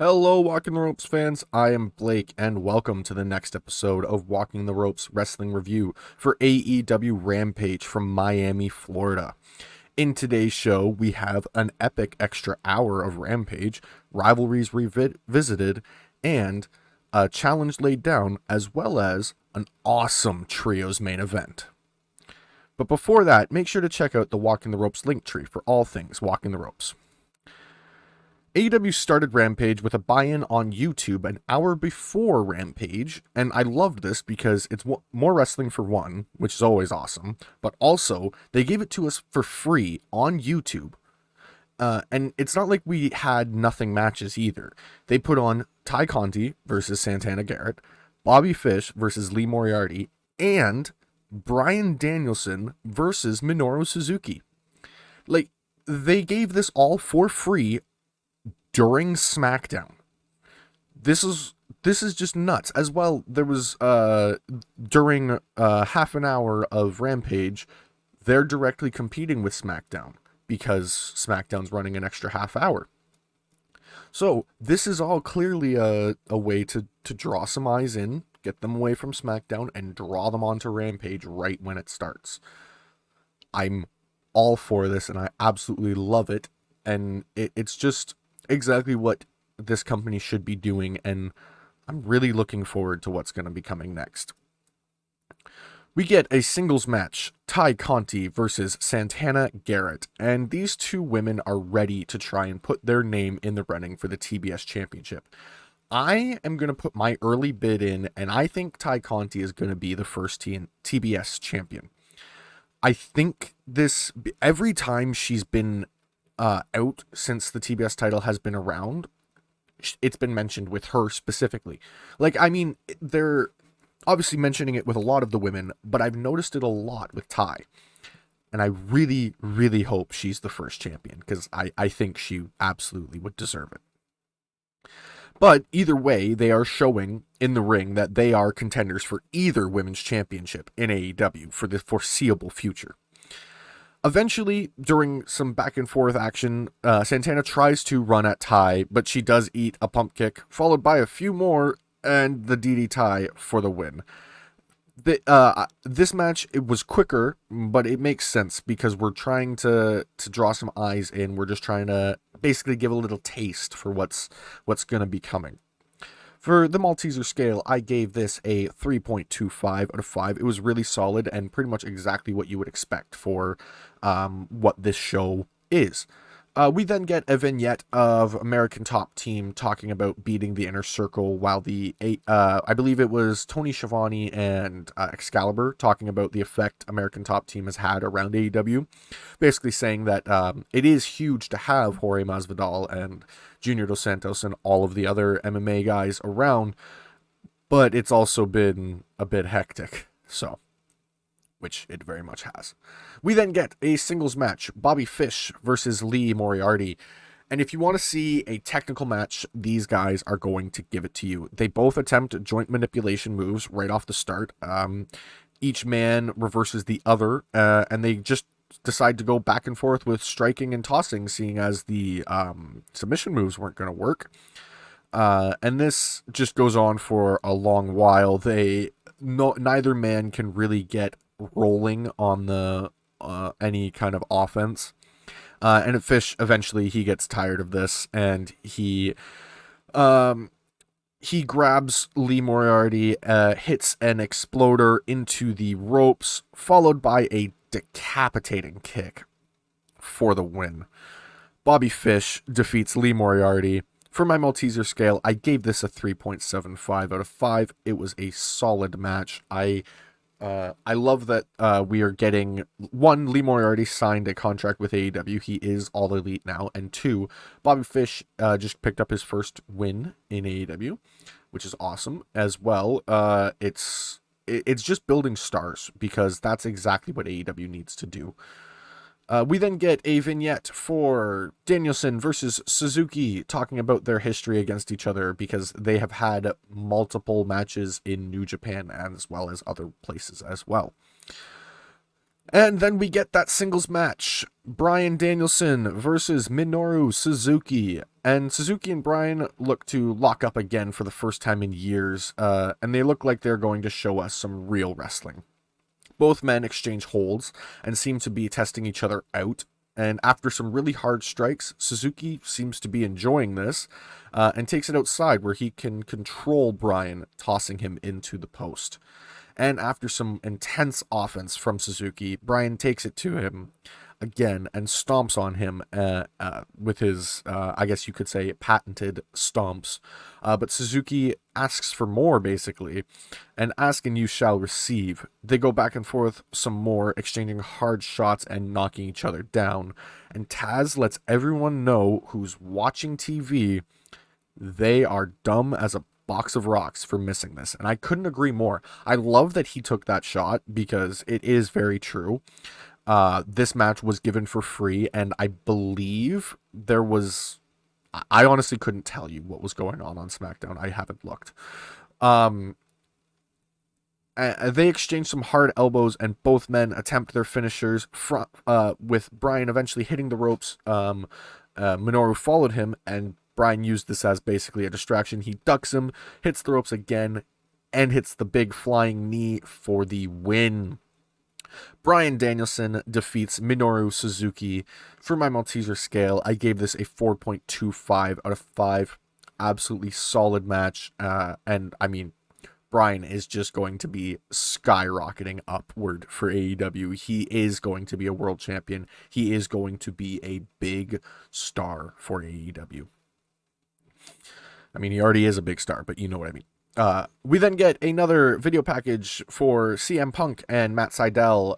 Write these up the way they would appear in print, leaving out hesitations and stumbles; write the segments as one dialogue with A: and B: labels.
A: Hello, Walking the Ropes fans. I am Blake, and welcome to the next episode of Walking the Ropes Wrestling Review for AEW Rampage from Miami, Florida. In today's show, we have an epic extra hour of Rampage, rivalries revisited, and a challenge laid down, as well as an awesome Trios main event. But before that, make sure to check out the Walking the Ropes link tree for all things Walking the Ropes. AEW started Rampage with a buy-in on YouTube an hour before Rampage, and I loved this because it's more wrestling for one, which is always awesome, but also they gave it to us for free on YouTube. And it's not like we had nothing matches either. They put on Ty Conti versus Santana Garrett, Bobby Fish versus Lee Moriarty, and Bryan Danielson versus Minoru Suzuki. Like, they gave this all for free during SmackDown. This is just nuts. As well, there was during half an hour of Rampage, they're directly competing with SmackDown because SmackDown's running an extra half hour. So this is all clearly a way to draw some eyes in, get them away from SmackDown, and draw them onto Rampage right when it starts. I'm all for this, and I absolutely love it. And it's just exactly what this company should be doing, and I'm really looking forward to what's going to be coming next. We get a singles match, Ty Conti versus Santana Garrett, and these two women are ready to try and put their name in the running for the TBS Championship. I am going to put my early bid in, and I think Ty Conti is going to be the first TBS champion. I think every time she's been out since the TBS title has been around, it's been mentioned with her specifically. Like, I mean, they're obviously mentioning it with a lot of the women, but I've noticed it a lot with Ty. And I really, really hope she's the first champion, because I think she absolutely would deserve it. But either way, they are showing in the ring that they are contenders for either women's championship in AEW for the foreseeable future. Eventually, during some back and forth action, Santana tries to run at Ty, but she does eat a pump kick, followed by a few more, and the DDT for the win. This match, it was quicker, but it makes sense because we're trying to draw some eyes in. We're just trying to basically give a little taste for what's going to be coming. For the Malteser scale, I gave this a 3.25 out of 5. It was really solid and pretty much exactly what you would expect for what this show is. We then get a vignette of American Top Team talking about beating the Inner Circle, while I believe it was Tony Schiavone and Excalibur talking about the effect American Top Team has had around AEW, basically saying that it is huge to have Jorge Masvidal and Junior Dos Santos and all of the other MMA guys around, but it's also been a bit hectic, so, which it very much has. We then get a singles match, Bobby Fish versus Lee Moriarty. And if you want to see a technical match, these guys are going to give it to you. They both attempt joint manipulation moves right off the start. Each man reverses the other, and they just decide to go back and forth with striking and tossing, seeing as the submission moves weren't going to work. And this just goes on for a long while. Neither man can really get rolling on the any kind of offense, and Fish eventually he gets tired of this, and he grabs Lee Moriarty, hits an exploder into the ropes, followed by a decapitating kick for the win. Bobby Fish defeats Lee Moriarty. For my Malteser scale, I gave this a 3.75 out of 5. It was a solid match. I love that we are getting, one, Lee Moriarty signed a contract with AEW. He is All Elite now. And two, Bobby Fish just picked up his first win in AEW, which is awesome as well. It's just building stars, because that's exactly what AEW needs to do. We then get a vignette for Danielson versus Suzuki, talking about their history against each other, because they have had multiple matches in New Japan as well as other places as well. And then we get that singles match, Bryan Danielson versus Minoru Suzuki. And Suzuki and Bryan look to lock up again for the first time in years, and they look like they're going to show us some real wrestling. Both men exchange holds and seem to be testing each other out. And after some really hard strikes, Suzuki seems to be enjoying this and takes it outside where he can control Bryan, tossing him into the post. And after some intense offense from Suzuki, Bryan takes it to him again and stomps on him with his, I guess you could say, patented stomps. But Suzuki asks for more, basically, and ask and you shall receive. They go back and forth some more, exchanging hard shots and knocking each other down. And Taz lets everyone know who's watching TV they are dumb as a box of rocks for missing this. And I couldn't agree more. I love that he took that shot because it is very true. This match was given for free, and I believe there was... I honestly couldn't tell you what was going on SmackDown. I haven't looked. They exchange some hard elbows, and both men attempt their finishers, with Bryan eventually hitting the ropes. Minoru followed him, and Bryan used this as basically a distraction. He ducks him, hits the ropes again, and hits the big flying knee for the win. Bryan Danielson defeats Minoru Suzuki. For my Malteser scale, I gave this a 4.25 out of 5. Absolutely solid match. And I mean, Bryan is just going to be skyrocketing upward for AEW. He is going to be a world champion. He is going to be a big star for AEW. I mean, he already is a big star, but you know what I mean. We then get another video package for CM Punk and Matt Sydal.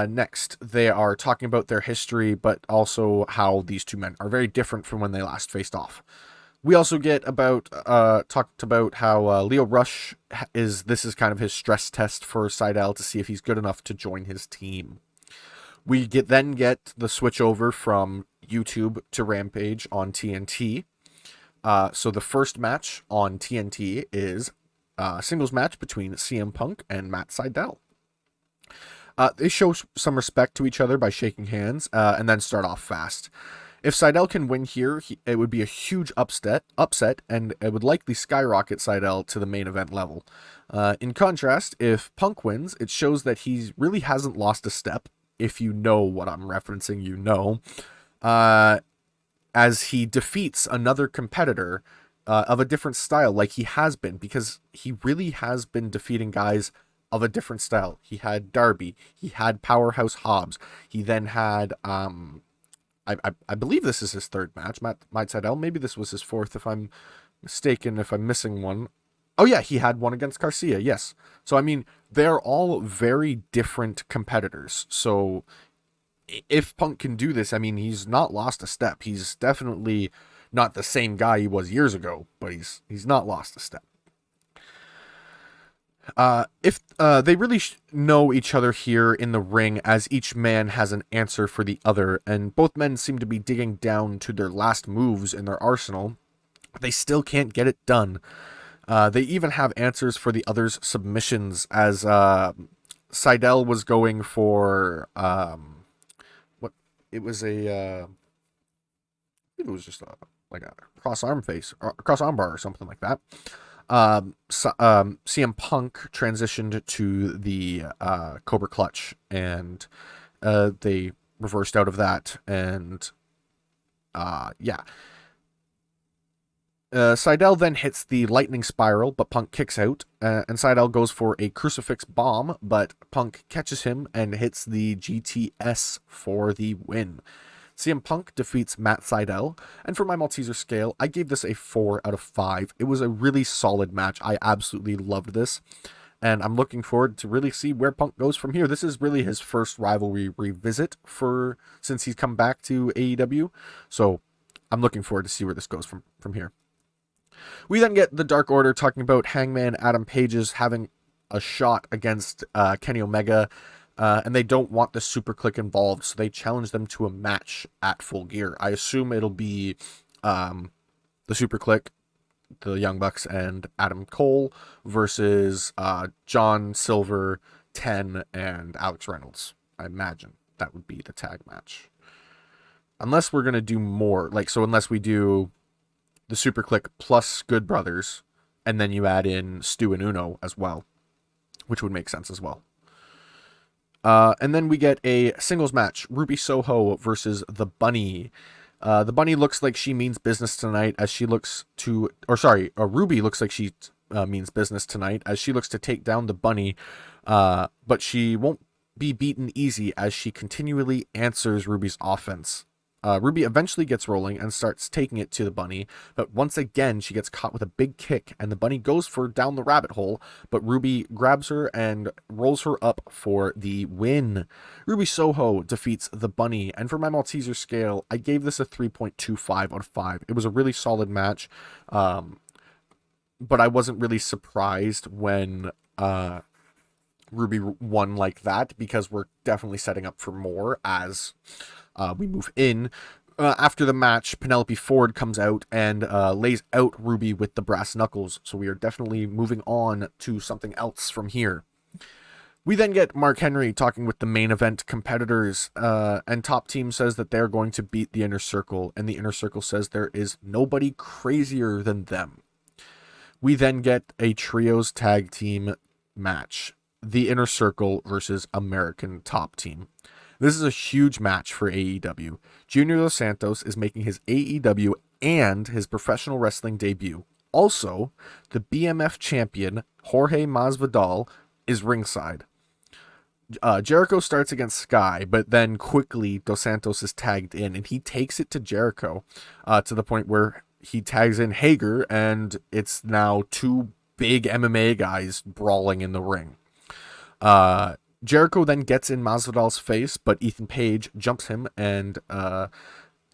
A: Next, they are talking about their history, but also how these two men are very different from when they last faced off. We also get talked about how Leo Rush is kind of his stress test for Sydal to see if he's good enough to join his team. We then get the switch over from YouTube to Rampage on TNT. So the first match on TNT is a singles match between CM Punk and Matt Sydal. They show some respect to each other by shaking hands and then start off fast. If Sydal can win here, it would be a huge upset, and it would likely skyrocket Sydal to the main event level. In contrast, if Punk wins, it shows that he really hasn't lost a step. If you know what I'm referencing, you know. As he defeats another competitor of a different style, like he has been, because he really has been defeating guys of a different style. He had Darby, he had Powerhouse Hobbs, he then had, I believe this is his third match, Matt Sydal, maybe this was his fourth if I'm mistaken, if I'm missing one. Oh yeah, he had one against Garcia, yes. So I mean, they're all very different competitors, so if Punk can do this, I mean, he's not lost a step. He's definitely not the same guy he was years ago, but he's not lost a step. If they really know each other here in the ring, as each man has an answer for the other, and both men seem to be digging down to their last moves in their arsenal, they still can't get it done. They even have answers for the other's submissions, as Sydal was going for it was just like a cross arm bar or something like that. CM Punk transitioned to the Cobra Clutch, and they reversed out of that, and Sydal then hits the lightning spiral, but Punk kicks out, and Sydal goes for a crucifix bomb, but Punk catches him and hits the GTS for the win. CM Punk defeats Matt Sydal, and for my Malteser scale, I gave this a 4 out of 5. It was a really solid match. I absolutely loved this, and I'm looking forward to really see where Punk goes from here. This is really his first rivalry revisit since he's come back to AEW, so I'm looking forward to see where this goes from here. We then get the Dark Order talking about Hangman Adam Page's having a shot against Kenny Omega, and they don't want the Super Click involved, so they challenge them to a match at Full Gear. I assume it'll be the Super Click, the Young Bucks, and Adam Cole versus John Silver, Ten, and Alex Reynolds. I imagine that would be the tag match. Unless we're going to do more, unless we do the Super Click plus Good Brothers, and then you add in Stu and Uno as well, which would make sense as well. And then we get a singles match, Ruby Soho versus the Bunny. The Bunny looks like she means business tonight as she looks to, Ruby looks like she means business tonight as she looks to take down the Bunny, but she won't be beaten easy as she continually answers Ruby's offense. Ruby eventually gets rolling and starts taking it to the Bunny, but once again she gets caught with a big kick and the Bunny goes for down the rabbit hole, but Ruby grabs her and rolls her up for the win. Ruby Soho defeats the Bunny, and for my Malteser scale, I gave this a 3.25 out of 5. It was a really solid match, but I wasn't really surprised when Ruby won like that, because we're definitely setting up for more as we move in. After the match, Penelope Ford comes out and lays out Ruby with the brass knuckles, so we are definitely moving on to something else from here. We then get Mark Henry talking with the main event competitors, and Top Team says that they're going to beat the Inner Circle, and the Inner Circle says there is nobody crazier than them. We then get a trios tag team match, the Inner Circle versus American Top Team. This is a huge match for AEW. Junior Dos Santos is making his AEW and his professional wrestling debut. Also, the BMF champion, Jorge Masvidal, is ringside. Jericho starts against Sky, but then quickly Dos Santos is tagged in, and he takes it to Jericho to the point where he tags in Hager, and it's now two big MMA guys brawling in the ring. Jericho then gets in Masvidal's face, but Ethan Page jumps him, and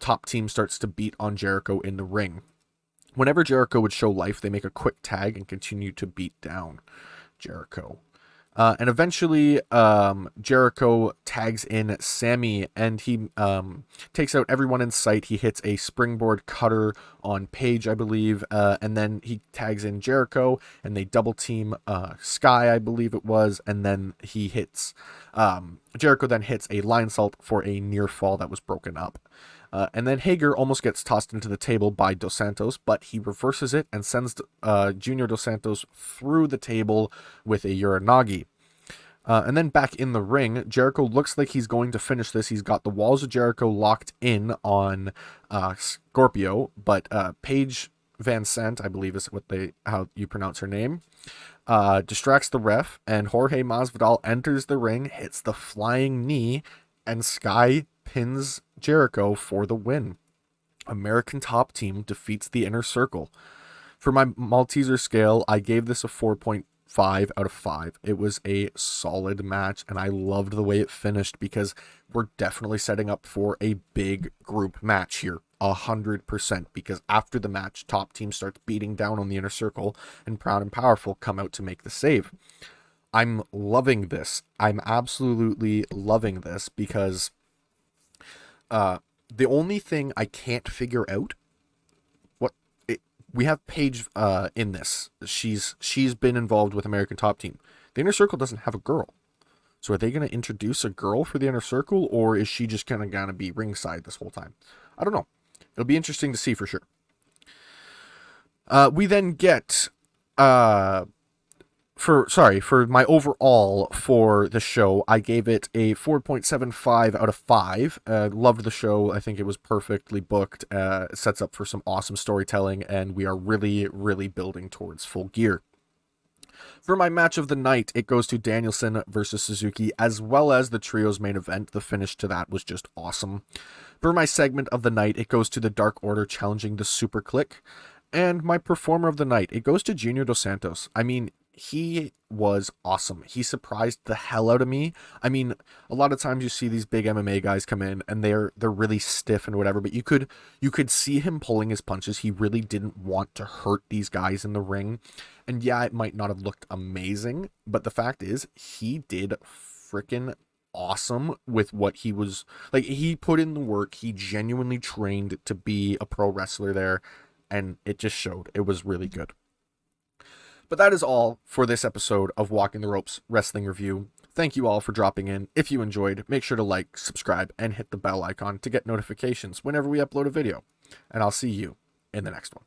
A: Top Team starts to beat on Jericho in the ring. Whenever Jericho would show life, they make a quick tag and continue to beat down Jericho. And eventually, Jericho tags in Sammy, and he takes out everyone in sight. He hits a springboard cutter on Page, I believe, and then he tags in Jericho, and they double team Sky, I believe it was, and then he hits, Jericho then hits a lion salt for a near fall that was broken up. And then Hager almost gets tossed into the table by Dos Santos, but he reverses it and sends Junior Dos Santos through the table with a Uranagi. And then back in the ring, Jericho looks like he's going to finish this. He's got the walls of Jericho locked in on Scorpio, but Paige Van Sant, I believe is how you pronounce her name, distracts the ref, and Jorge Masvidal enters the ring, hits the flying knee, and Sky pins Jericho for the win. American Top Team defeats the Inner Circle. For my Malteser scale, I gave this a 4.5 out of 5. It was a solid match, and I loved the way it finished because we're definitely setting up for a big group match here. 100%, because after the match, Top Team starts beating down on the Inner Circle, and Proud and Powerful come out to make the save. I'm loving this. I'm absolutely loving this because the only thing I can't figure out, we have Paige in this. She's been involved with American Top Team. The Inner Circle doesn't have a girl. So are they going to introduce a girl for the Inner Circle, or is she just kind of going to be ringside this whole time? I don't know. It'll be interesting to see for sure. We then get for my overall for the show, I gave it a 4.75 out of 5. Loved the show. I think it was perfectly booked. It sets up for some awesome storytelling, and we are really, really building towards full gear. For my match of the night, it goes to Danielson versus Suzuki, as well as the trio's main event. The finish to that was just awesome. For my segment of the night, it goes to the Dark Order challenging the Super Click. And my performer of the night, it goes to Junior Dos Santos. I mean, he was awesome. He surprised the hell out of me. I mean, a lot of times you see these big MMA guys come in and they're really stiff and whatever, but you could see him pulling his punches. He really didn't want to hurt these guys in the ring. And yeah, it might not have looked amazing, but the fact is he did freaking awesome with what he was like. He put in the work. He genuinely trained to be a pro wrestler there, and it just showed. It was really good. But that is all for this episode of Walking the Ropes Wrestling Review. Thank you all for dropping in. If you enjoyed, make sure to like, subscribe, and hit the bell icon to get notifications whenever we upload a video. And I'll see you in the next one.